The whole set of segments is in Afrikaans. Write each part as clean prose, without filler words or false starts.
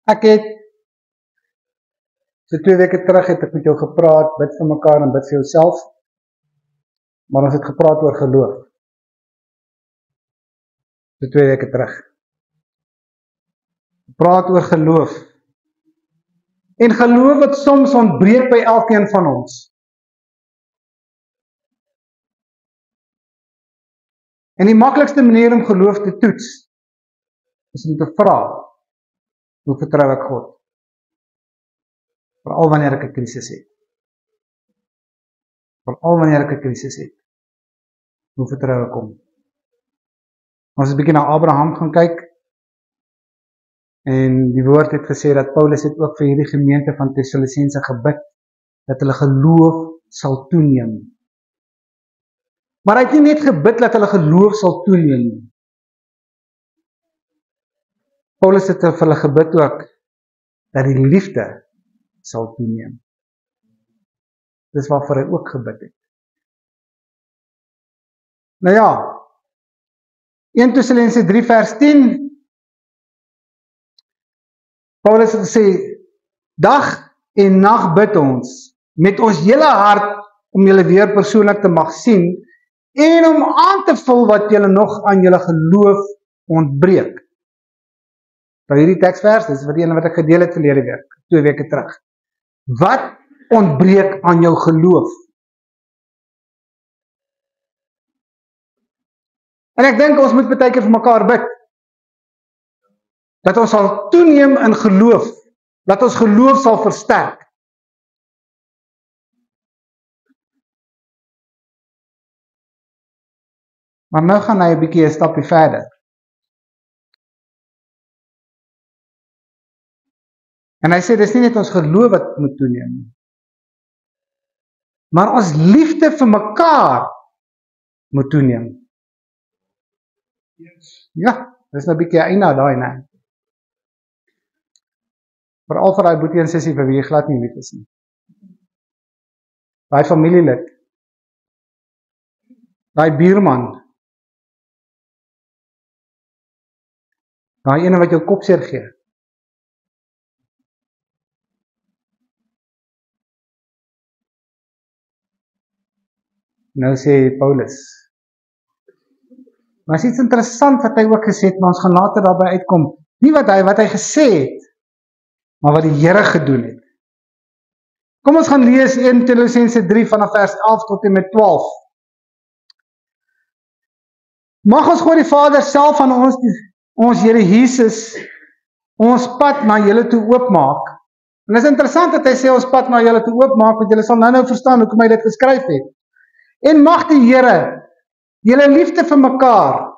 Ek het, so 2 weke terug het ek met jou gepraat, bid vir mekaar en bid vir jouself, maar ons het gepraat oor geloof. So 2 weke terug. Praat oor geloof. En geloof wat soms ontbreek by elkeen van ons. En die maklikste manier om geloof te toets, is om te vra, hoe vertrou ek God? Veral wanneer ek 'n krisis het. Veral wanneer ek 'n krisis het. Hoe vertrou ek hom? Ons het 'n bietjie na Abraham gaan kyk, en die woord het gesê dat Paulus het ook vir hierdie gemeente van Thessalosense gebid, dat hulle geloof sal toeneem. Maar hy het nie net gebid dat hulle geloof sal toeneem nie. Paulus het vir hulle gebid ook, dat die liefde sal toeneem. Dis waarvoor hy ook gebid het. Nou ja, 1 Thessalonians 3 vers 10, Paulus het gesê, dag en nag bid ons, met ons hele hart, om julle weer persoonlik te mag sien, en om aan te vul wat julle nog aan julle geloof ontbreek. Nou hierdie teksvers, dis wat die ene wat ek gedeel het verlede week, 2 weke terug. Wat ontbreek aan jou geloof? En ek dink ons moet baie keer vir mekaar bid, dat ons sal toeneem in geloof, dat ons geloof sal versterk. Maar nou gaan hy 'n bietjie 'n stapie verder. En hy sê, dis nie net ons geloof wat moet toeneem nie, maar ons liefde vir mekaar moet toeneem. Ja, dis nou 'n bietjie 'n einde aan daai, né? Veral vir daai boetie en sussie vir wie jy glad nie lief is nie. Daai familielid, daai buurman, daai ene wat jou kop seer gee. Nou sê Paulus, maar is iets interessant wat hy ook gesê het, maar ons gaan later daarby uitkom. Nie wat hy gesê het, maar wat die Here gedoen het. Kom ons gaan lees 1 Thessalonians 3 vanaf vers 11 tot en met 12. Mag ons God die Vader self aan ons Here Jesus, ons pad na julle toe oopmaak. En dit is interessant dat hy sê ons pad na julle toe oopmaak, want julle sal nou verstaan hoekom hy dit geskryf het. En mag die Here julle liefde vir mekaar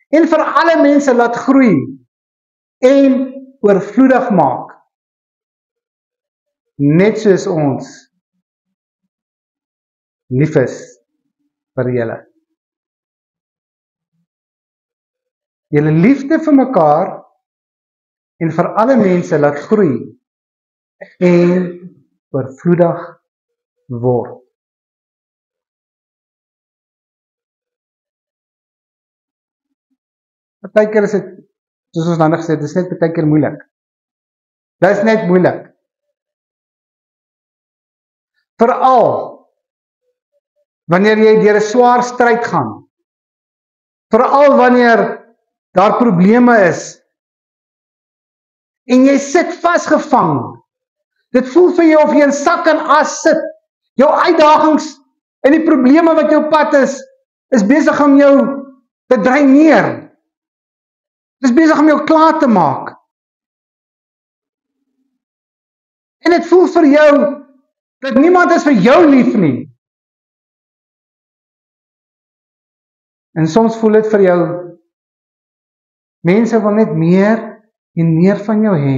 en vir alle mense laat groei en oorvloedig maak, net soos ons lief is vir julle. Julle liefde vir mekaar en vir alle mense laat groei en oorvloedig word. Partykeer is dit, soos ons nou gesê het, dis net partykeer moeilik. Dis net moeilik. Veral wanneer jy deur 'n swaar stryd gaan. Veral wanneer daar probleme is en jy sit vasgevang. Dit voel vir jou of jy in sak en as sit. Jou uitdagings en die probleme wat jou pad is besig om jou te dreineer. Dit is besig om jou klaar te maak. En dit voel vir jou dat niemand is vir jou lief nie. En soms voel dit vir jou, mense wil net meer en meer van jou hê,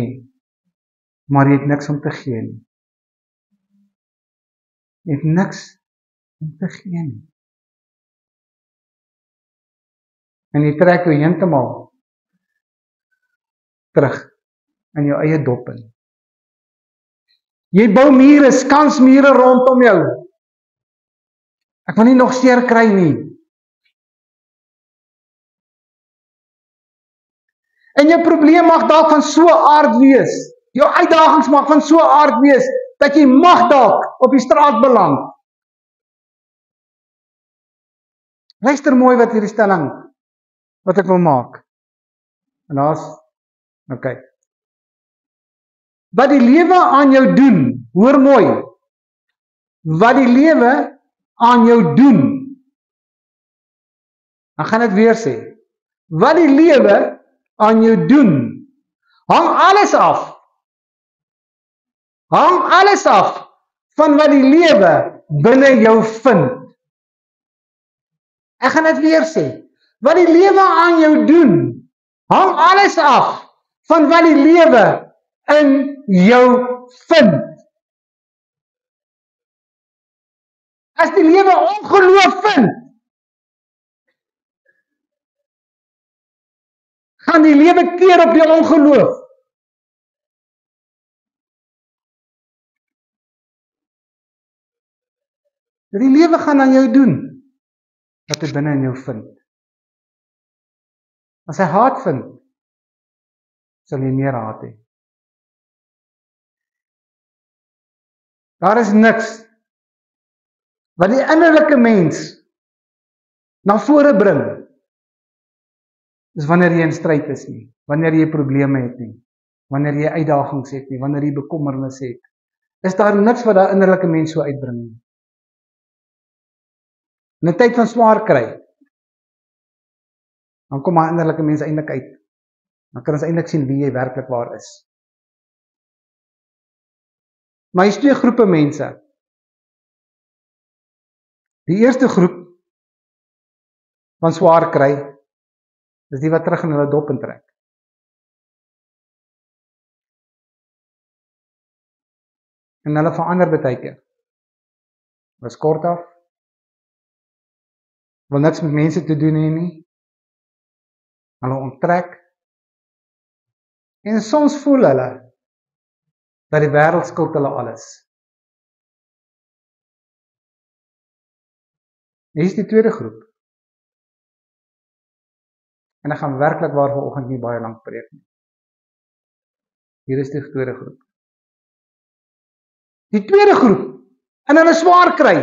maar jy het niks om te gee nie. Jy het niks om te gee nie. En jy trek jou heeltemal terug in jou eie dop in. Jy bou mure, skansmure rondom jou. Ek wil nie nog seer kry nie. En jou probleem mag dalk van so 'n aard wees. Jou uitdagings mag van so 'n aard wees dat jy mag dalk op die straat beland. Luister mooi wat hierdie stelling wat ek wil maak. En daar's okay. Wat die lewe aan jou doen, hoor mooi. Wat die lewe aan jou doen. Dan gaan ek weer sê. Wat die lewe aan jou doen, hang alles af. Hang alles af van wat die lewe binne jou vind. Ek gaan dit weer sê. Wat die lewe aan jou doen, hang alles af van wat die lewe in jou vind. As die lewe ongeloof vind, gaan die lewe keer op die ongeloof. Die lewe gaan aan jou doen wat hy binne in jou vind. As hy haat vind, sal jy meer haat hê. Daar is niks wat die innerlike mens na vore bring, is wanneer jy in stryd is nie, wanneer jy probleme het nie, wanneer jy uitdagings het nie, wanneer jy bekommernisse het, is daar niks wat daai innerlike mens so uitbring nie. In 'n tyd van swaar kry, dan kom daai innerlike mens eintlik uit. Dan kan ons eintlik sien wie jy werklik waar is. Maar hier's twee groepe mense. Die eerste groep van swaar kry, is die wat terug in hulle dop intrek. En hulle verander baie keer. Was kort af, wil niks met mense te doen hê nie. Hulle onttrek. En soms voel hulle dat die wêreld skuld hulle alles. Hier is die tweede groep. En ek gaan werklik waar vanoggend nie baie lank preek nie. Hier is die tweede groep. Die tweede groep, en hulle swaar kry,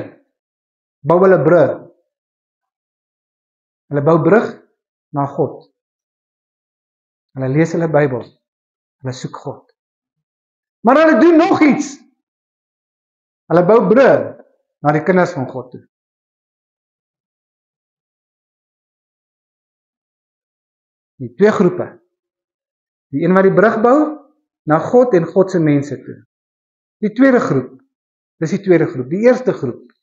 bou hulle brug. Hulle bou brug na God. Hulle lees hulle Bybel. Hulle soek God. Maar hulle doen nog iets. Hulle bou brug na die kinders van God toe. Die twee groepe. Die een wat die brug bou na God en God se mense toe. Die tweede groep. Dis die tweede groep. Die eerste groep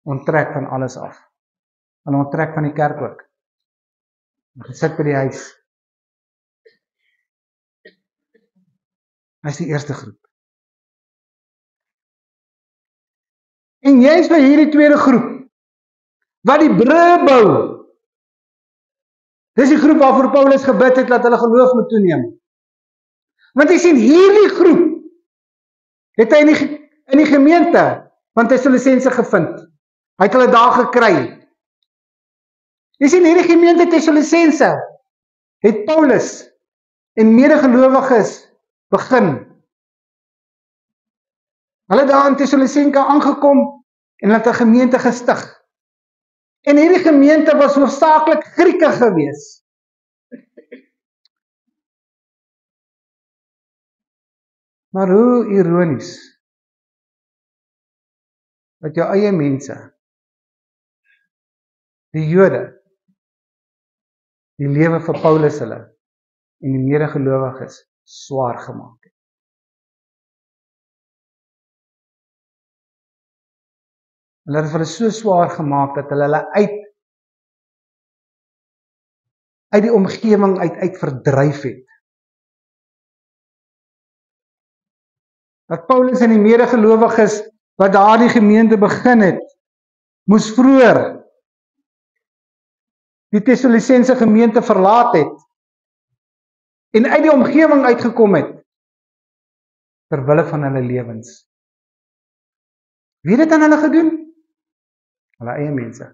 onttrek van alles af. Hulle onttrek van die kerk ook. Hulle sit by die huis. Dis die eerste groep. En jy is by hierdie tweede groep wat die brug bou. Dis die groep waarvoor Paulus gebid het dat hulle geloof moet toeneem. Want jy sien hierdie groep het hy in die gemeente van Tessalonisense gevind. Hy het hulle daar gekry. Jy sien hierdie gemeente Tessalonisense het Paulus en medegelowiges begin. Hulle daar in Tessalonisense aangekom en hulle het 'n gemeente gestig. En hierdie gemeente was hoofsaaklik Grieke gewees. Maar hoe ironies dat jou eie mense, die Jode, die lewe vir Paulus hulle en die medegelowiges swaar gemaak het. Hulle het hulle so swaar gemaak dat hulle uit die omgewing uit verdryf het. Dat Paulus en die medegelowiges wat daardie gemeente begin het, moes vroeër die Tessalonisense gemeente verlaat het en uit die omgewing uitgekom het ter wille van hulle lewens. Wie het dit aan hulle gedoen? Hulle eie mense.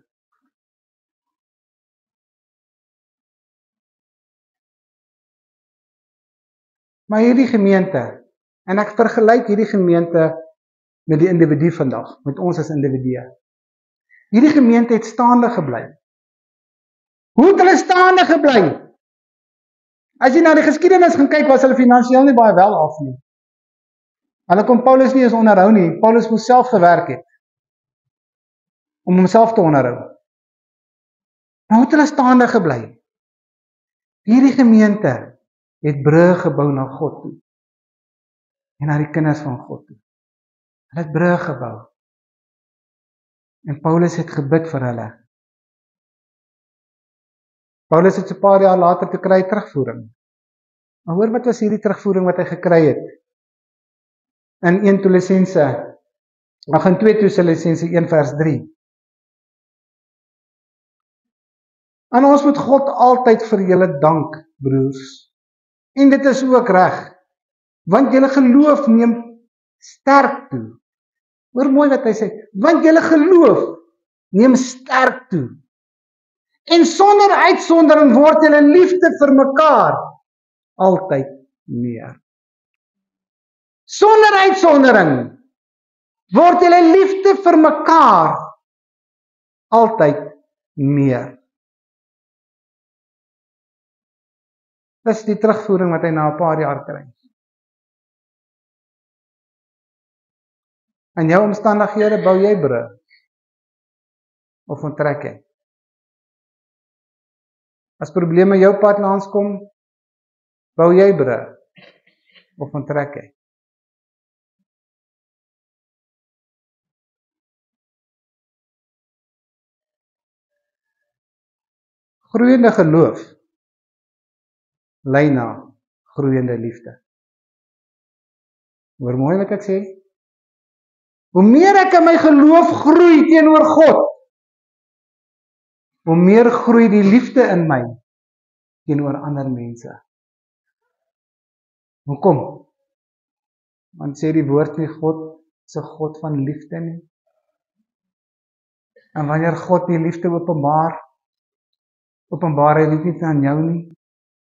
Maar hierdie gemeente, en ek vergelyk hierdie gemeente met die individu vandag, met ons as individue. Hierdie gemeente het staande gebly. Hoe het hulle staande gebly? As jy na die geskiedenis gaan kyk, was hulle finansiëel nie baie wel af nie. Hulle kon Paulus nie eens onderhou nie. Paulus moes self gewerk het om homself te onderhou. Nou het hulle staande gebly. Hierdie gemeente het brûe gebou na God toe en na die kinders van God toe. Hulle het brûe gebou. En Paulus het gebid vir hulle. Paulus het so 'n paar jaar later te kry terugvoering. Maar hoor wat was hierdie terugvoering wat hy gekry het? In 2 Tessalonisense 1 vers 3. En ons moet God altyd vir julle dank, broers. En dit is ook reg, want julle geloof neem sterk toe. Hoor mooi wat hy sê, want julle geloof neem sterk toe. En sonder uitsondering word julle liefde vir mekaar altyd meer. Sonder uitsondering word julle liefde vir mekaar altyd meer. Dis die terugvoering wat hy na 'n paar jaar kry. In jou omstandighede bou jy brûe of onttrek jy? As probleme jou pad langs kom, bou jy brûe of onttrek jy? Groeiende geloof lei na groeiende liefde. Hoor mooi wat ek sê? Hoe meer ek in my geloof groei teenoor God, hoe meer groei die liefde in my teenoor ander mense. Hoekom? Want sê die woord nie God is 'n God van liefde nie. En wanneer God die liefde openbaar hy dit nie aan jou nie,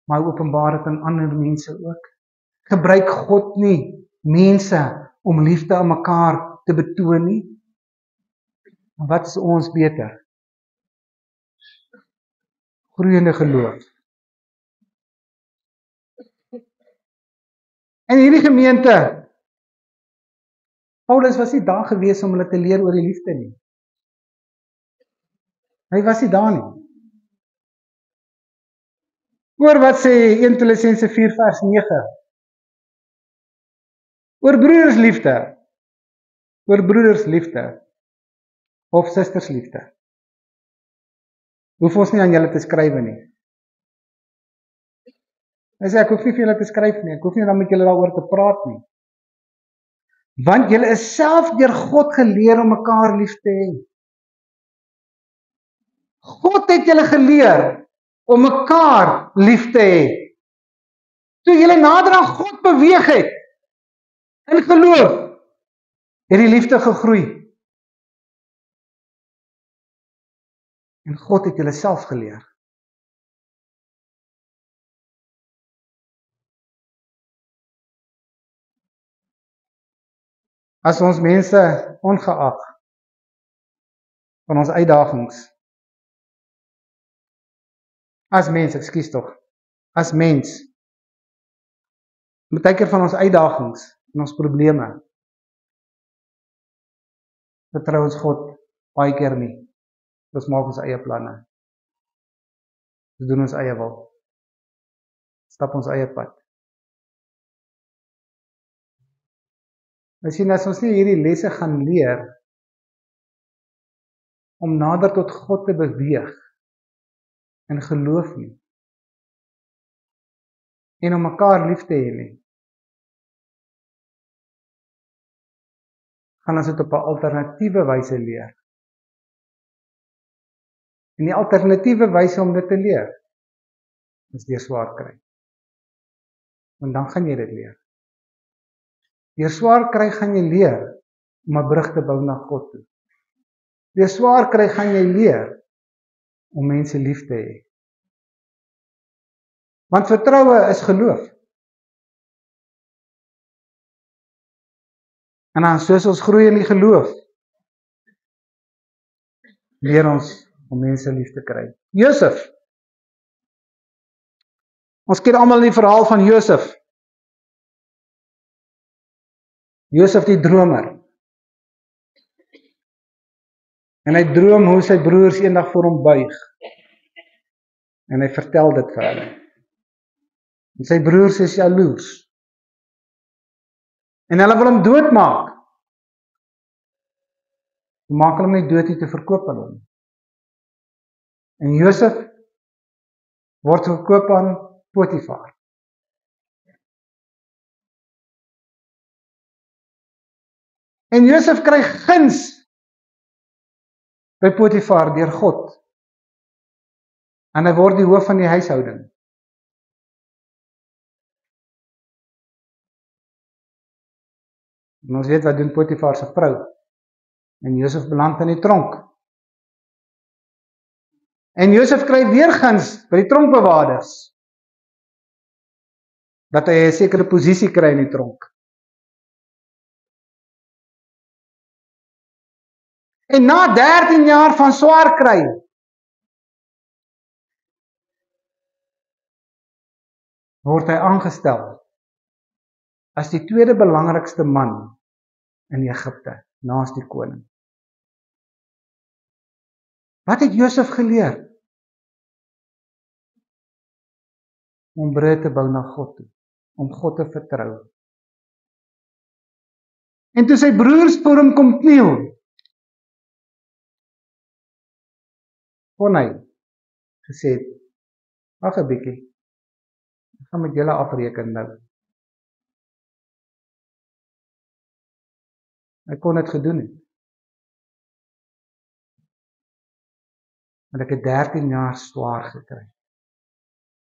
maar hy openbaar dit aan ander mense ook. Gebruik God nie mense om liefde aan mekaar te betoon nie. En wat is ons beter? Groeiende geloof. En hierdie gemeente, Paulus was nie daar gewees om hulle te leer oor die liefde nie. Hy was nie daar nie. Hoor wat sê 1 Tessalonisense 4 vers 9. Oor broedersliefde of sustersliefde. Hoef ons nie aan julle te skryf nie. Hy sê ek hoef nie vir julle te skryf nie, ek hoef nie dan met julle daaroor te praat nie. Want julle is self deur God geleer om mekaar lief te hê. God het julle geleer om mekaar lief te hê. Toe julle nader aan God beweeg het, in geloof, het die liefde gegroei. En God het julle self geleer. As ons mense, ongeag van ons uitdagings, as mens, met van ons uitdagings en ons probleme, vertrou ons God baie keer nie. Ons maak ons eie planne. Ons doen ons eie wil. Stap ons eie pad. As ons nie hierdie lesse gaan leer om nader tot God te beweeg in geloof nie en om mekaar lief te hê nie, gaan ons dit op 'n alternatiewe wyse leer. En die alternatiewe wyse om dit te leer is deur swaar kry. Want dan gaan jy dit leer. Deur swaar kry gaan jy leer om 'n brug te bou na God toe. Deur swaar kry gaan jy leer om mense lief te hê. Want vertroue is geloof. En dan soos ons groei in die geloof, leer ons om mense lief te kry. Josef. Ons ken almal die verhaal van Josef. Josef die dromer. En hy droom hoe sy broers eendag voor hom buig. En hy vertel dit vir hulle. En sy broers is jaloers. En hulle wil hom doodmaak. Maak hulle nie dood nie, te verkoop hulle hom. En Josef word verkoop aan Potifar. En Josef kry guns by Potifar deur God. En hy word die hoof van die huishouding. En ons weet wat doen Potifar se vrou. En Josef beland in die tronk. En Josef kry weer guns by die tronkbewaarders. Dat hy 'n sekere posisie kry in die tronk. En na 13 jaar van swaar kry, word hy aangestel as die tweede belangrikste man in Egipte, naas die koning. Wat het Josef geleer? Om brûe te bou na God toe, om God te vertrou. En toe sy broers voor hom kom kniel, kon hy gesê het, wag 'n bietjie, ek gaan met julle afreken nou. Hy kon dit gedoen het. Want ek het 13 jaar swaar gekry.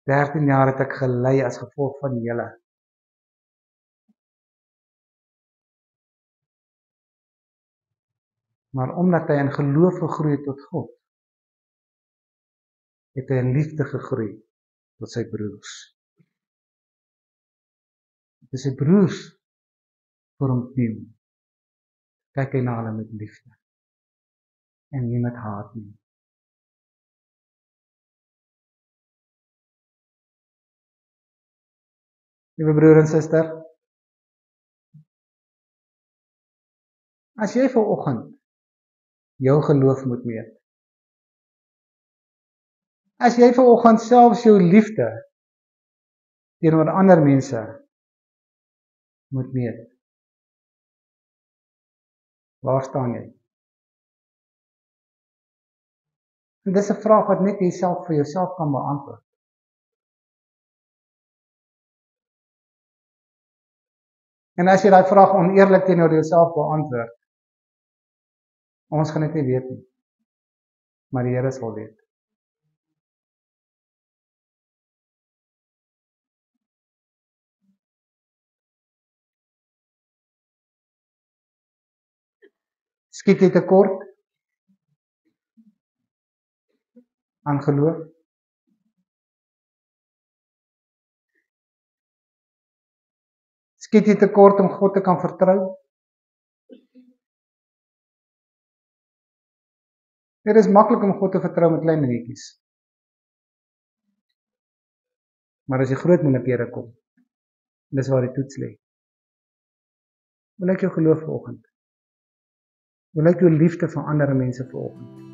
13 jaar het ek gelei as gevolg van julle. Maar omdat hy in geloof gegroei het tot God, het hy in liefde gegroei tot sy broers. Dis sy broers vir hom kniel. Kyk hy na hulle met liefde. En nie met haat nie. Liewe broer en suster, as jy vanoggend jou geloof moet meet, as jy vanoggend selfs jou liefde teenoor ander mense moet meet, waar staan jy? En dis 'n vraag wat net jy self vir jouself kan beantwoord. En as jy daai vraag oneerlik teenoor jouself beantwoord, ons gaan dit nie weet nie. Maar die Here sal weet. Skiet jy tekort aan geloof? Skiet jy tekort om God te kan vertrou? Dit is maklik om God te vertrou met klein dingetjies. Maar as die groot moeilikhede kom, dis waar die toets lê. Hoe lyk jou geloof vanoggend? Hoe lyk jou liefde vir ander mense vanoggend?